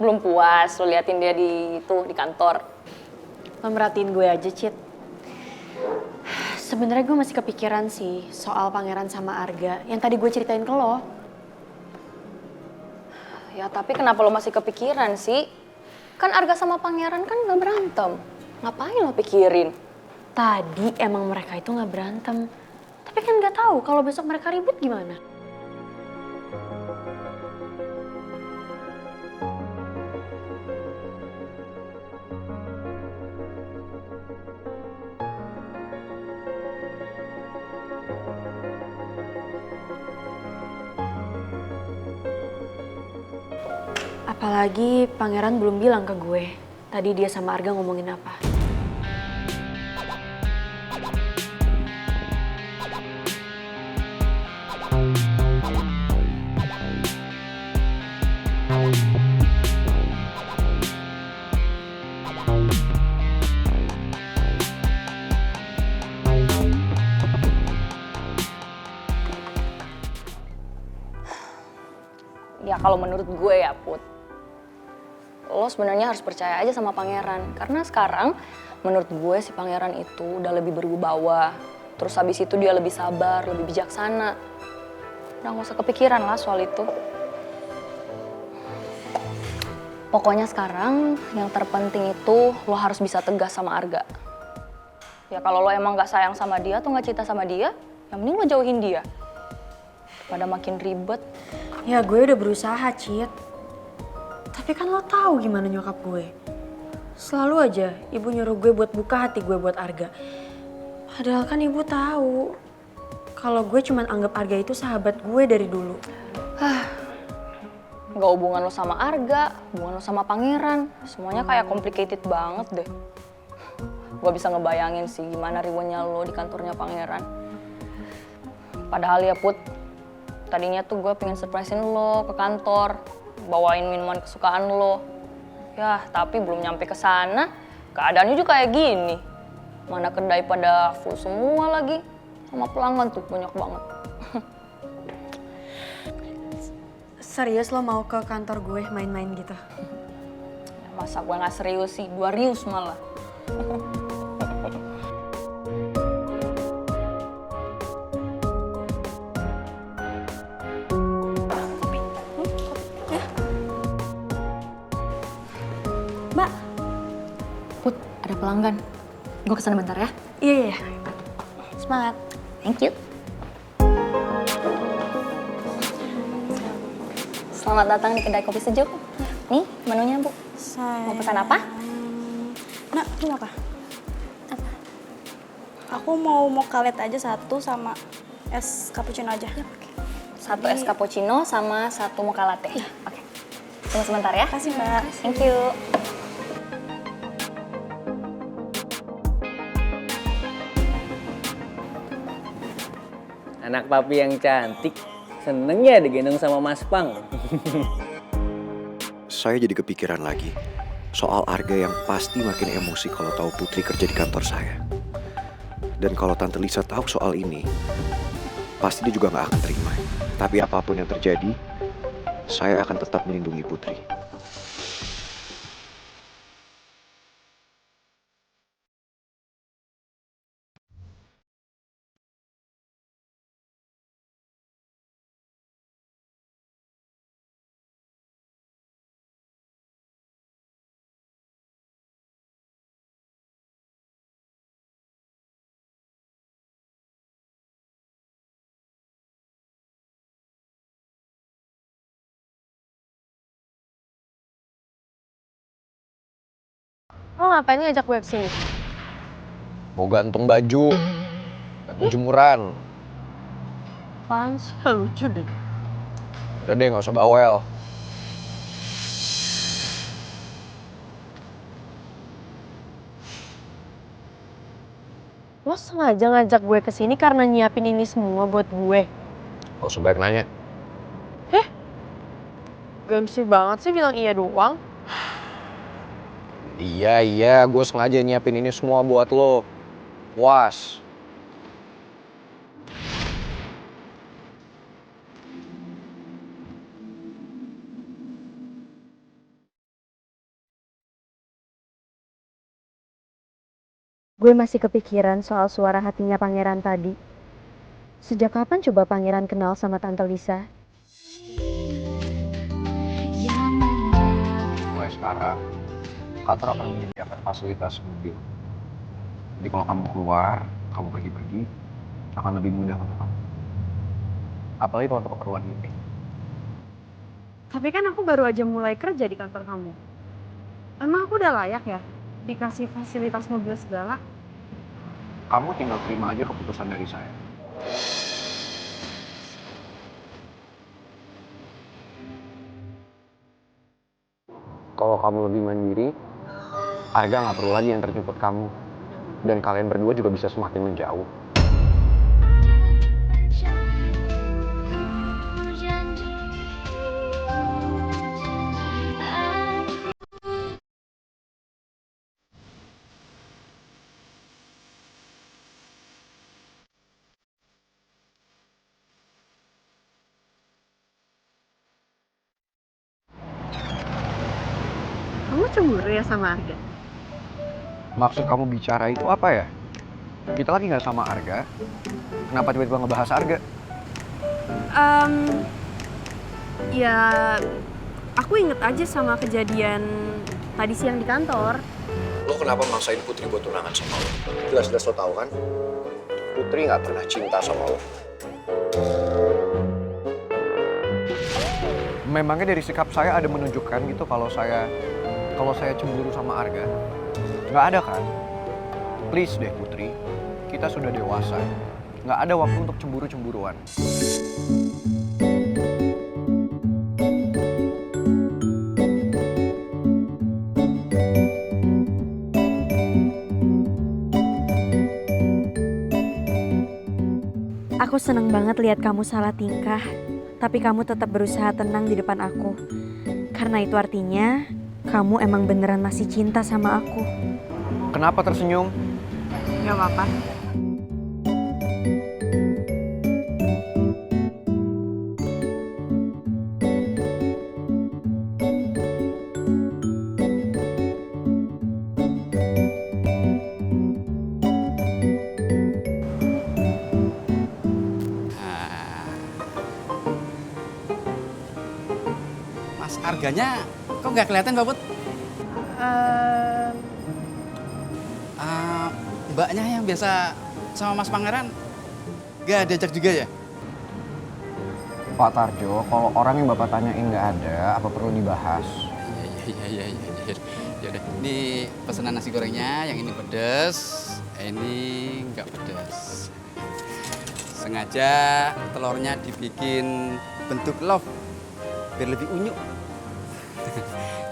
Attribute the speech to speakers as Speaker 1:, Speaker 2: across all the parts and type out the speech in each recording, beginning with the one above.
Speaker 1: Belum puas lo liatin dia di kantor.
Speaker 2: Lo merhatiin gue aja, Cit. Sebenarnya gue masih kepikiran sih soal pangeran sama Arga yang tadi gue ceritain ke lo.
Speaker 1: Ya tapi kenapa lo masih kepikiran sih? Kan Arga sama pangeran kan gak berantem. Ngapain lo pikirin?
Speaker 2: Tadi emang mereka itu nggak berantem. Tapi kan nggak tahu kalau besok mereka ribut gimana. Apalagi pangeran belum bilang ke gue. Tadi dia sama Arga ngomongin apa.
Speaker 1: Ya kalau menurut gue ya Put, lo sebenarnya harus percaya aja sama pangeran. Karena sekarang menurut gue si pangeran itu udah lebih berwibawa. Terus habis itu dia lebih sabar, lebih bijaksana. Udah gak usah kepikiran lah soal itu. Pokoknya sekarang yang terpenting itu lo harus bisa tegas sama Arga. Ya kalau lo emang gak sayang sama dia atau gak cinta sama dia, yang mending lo jauhin dia. Pada makin ribet.
Speaker 2: Ya gue udah berusaha, Cit. Tapi kan lo tahu gimana nyokap gue. Selalu aja ibu nyuruh gue buat buka hati gue buat Arga. Padahal kan ibu tahu kalau gue cuman anggap Arga itu sahabat gue dari dulu.
Speaker 1: Gak hubungan lo sama Arga, hubungan lo sama pangeran. Semuanya kayak complicated banget deh. Gue bisa ngebayangin sih gimana riwanya lo di kantornya pangeran. Padahal ya Put, tadinya tuh gue pengen surprisein lo ke kantor, bawain minuman kesukaan lo. Ya, tapi belum nyampe ke sana, keadaannya juga kayak gini. Mana kedai pada full semua lagi, sama pelanggan tuh banyak banget.
Speaker 2: Serius lo mau ke kantor gue main-main gitu?
Speaker 1: Masa gue gak serius sih, gue rius malah.
Speaker 2: Mbak.
Speaker 1: Put, ada pelanggan. Gue kesana bentar ya.
Speaker 2: Iya. Semangat.
Speaker 1: Thank you. Selamat datang di kedai kopi sejuk. Nih menunya Bu. Mau pesan apa?
Speaker 3: Nak, lu mau apa? Apa? Aku mau mochalet aja satu sama es cappuccino aja. Ya, oke.
Speaker 1: Satu es cappuccino sama satu mocha latte.
Speaker 3: Iya.
Speaker 1: Oke. Tunggu sebentar ya.
Speaker 3: Makasih, Mbak.
Speaker 1: Thank you.
Speaker 4: Anak papi yang cantik, seneng ya digendong sama Mas Pang.
Speaker 5: Saya jadi kepikiran lagi soal Arga yang pasti makin emosi kalau tahu Putri kerja di kantor saya. Dan kalau Tante Lisa tahu soal ini, pasti dia juga nggak akan terima. Tapi apapun yang terjadi, saya akan tetap melindungi Putri.
Speaker 2: Lo ngapain ngajak gue kesini?
Speaker 6: Mau gantung baju, gantung jemuran.
Speaker 2: Apaan sih? Lucu deh.
Speaker 6: Udah deh, gak usah bawel.
Speaker 2: Lo sengaja ngajak gue kesini karena nyiapin ini semua buat gue.
Speaker 6: Gak usah banyak nanya.
Speaker 2: Gengsi banget sih bilang iya doang.
Speaker 6: Iya, gue sengaja nyiapin ini semua buat lo. Puas.
Speaker 2: Gue masih kepikiran soal suara hatinya pangeran tadi. Sejak kapan coba pangeran kenal sama Tante Lisa?
Speaker 6: Mulai sekarang, kantor akan menyediakan fasilitas mobil. Jadi kalau kamu keluar, kamu pergi-pergi, akan lebih mudah untuk kamu. Apalagi kalau untuk keperluan ini.
Speaker 2: Tapi kan aku baru aja mulai kerja di kantor kamu. Emang aku udah layak ya dikasih fasilitas mobil segala?
Speaker 6: Kamu tinggal terima aja keputusan dari saya. Kalau kamu lebih mandiri, Arga nggak perlu lagi yang terjemput kamu. Dan kalian berdua juga bisa semakin menjauh.
Speaker 2: Kamu cemburu ya sama Arga?
Speaker 6: Maksud kamu bicara itu apa ya? Kita lagi nggak sama Arga. Kenapa tiba-tiba ngebahas Arga?
Speaker 2: Ya aku inget aja sama kejadian tadi siang di kantor.
Speaker 5: Lo kenapa maksain Putri buat tunangan sama lo? Jelas-jelas lo tahu kan? Putri nggak pernah cinta sama lo.
Speaker 6: Memangnya dari sikap saya ada menunjukkan gitu kalau saya cemburu sama Arga? Nggak ada kan? Please deh Putri, kita sudah dewasa. Nggak ada waktu untuk cemburu-cemburuan.
Speaker 2: Aku seneng banget lihat kamu salah tingkah, tapi kamu tetap berusaha tenang di depan aku. Karena itu artinya kamu emang beneran masih cinta sama aku.
Speaker 6: Kenapa tersenyum?
Speaker 2: Gak apa-apa.
Speaker 7: Mas Arganya kok nggak kelihatan Mbak Put? Mbaknya yang biasa sama Mas Pangeran nggak diajak juga ya?
Speaker 6: Pak Tarjo, kalau orang yang Bapak tanyain nggak ada, apa perlu dibahas?
Speaker 7: Iya. Ya udah, ini pesanan nasi gorengnya, yang ini pedes, ini nggak pedes. Sengaja telurnya dibikin bentuk love biar lebih unyu.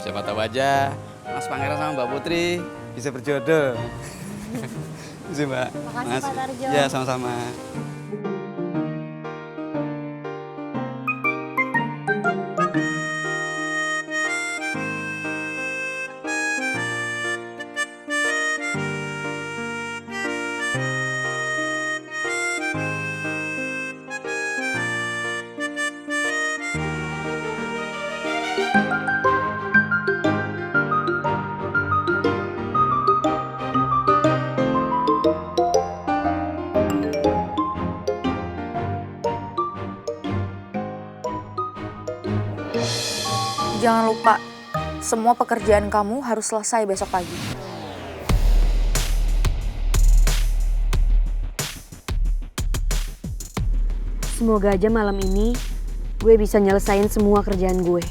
Speaker 7: Siapa tahu aja Mas Pangeran sama Mbak Putri bisa berjodoh. Terima kasih Mbak.
Speaker 3: Makasih Pak Tarjo.
Speaker 7: Ya sama-sama.
Speaker 8: Jangan lupa, semua pekerjaan kamu harus selesai besok pagi.
Speaker 2: Semoga aja malam ini gue bisa nyelesain semua kerjaan gue.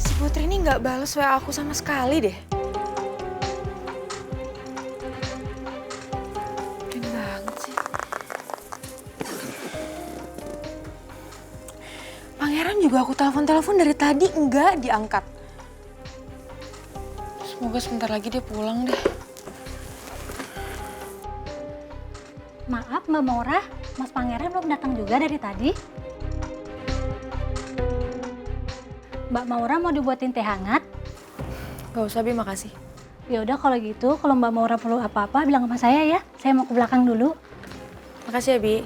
Speaker 8: Si Putri ini nggak bales WA aku sama sekali deh. Keren banget sih. Pangeran juga aku telepon dari tadi nggak diangkat. Semoga sebentar lagi dia pulang deh.
Speaker 9: Maaf Mbak Maura, Mas Pangeran belum datang juga dari tadi. Mbak Maura mau dibuatin teh hangat?
Speaker 8: Gak usah Bi, makasih.
Speaker 9: Ya udah kalau gitu, kalau Mbak Maura perlu apa-apa bilang sama saya ya. Saya mau ke belakang dulu.
Speaker 8: Makasih ya Bi.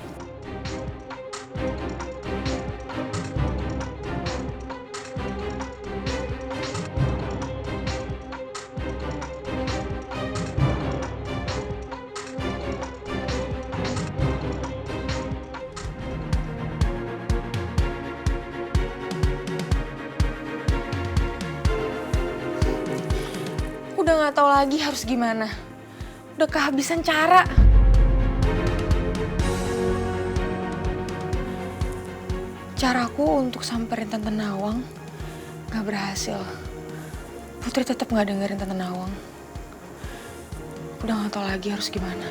Speaker 2: udah gak tahu lagi harus gimana. Udah kehabisan cara. Caraku untuk samperin Tante Nawang gak berhasil. Putri tetap gak dengerin Tante Nawang. Udah gak tahu lagi harus gimana.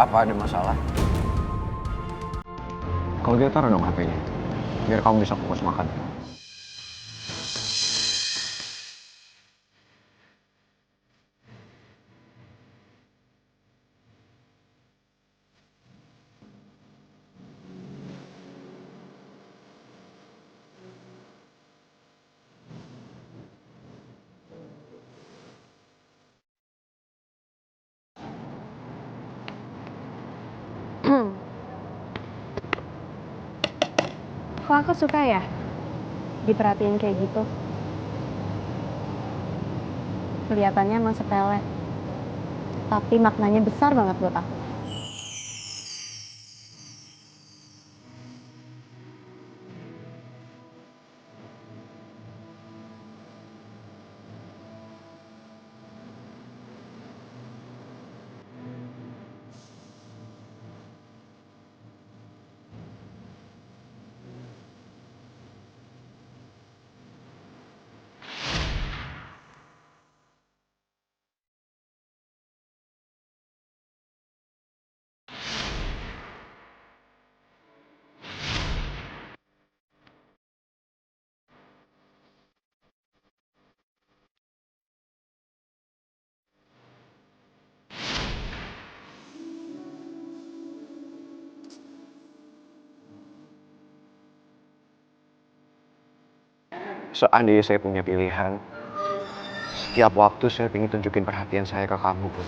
Speaker 6: Apa ada masalah? Kalau gitu taruh dong HP-nya, biar kamu bisa fokus makan.
Speaker 2: Kok aku suka ya diperhatiin kayak gitu? Kelihatannya emang sepele, tapi maknanya besar banget buat aku.
Speaker 6: Seandainya saya punya pilihan, setiap waktu saya ingin tunjukin perhatian saya ke kamu, Bun.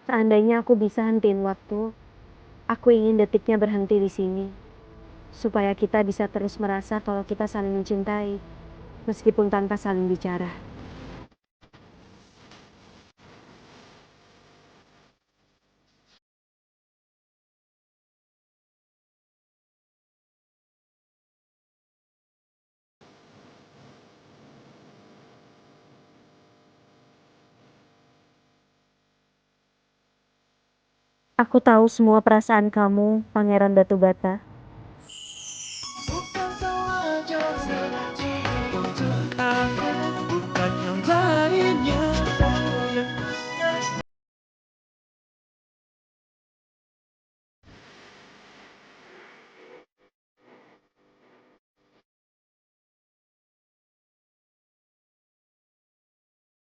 Speaker 2: Seandainya aku bisa hentiin waktu, aku ingin detiknya berhenti di sini. Supaya kita bisa terus merasa kalau kita saling mencintai, meskipun tanpa saling bicara. Aku tahu semua perasaan kamu, Pangeran Batu Bata.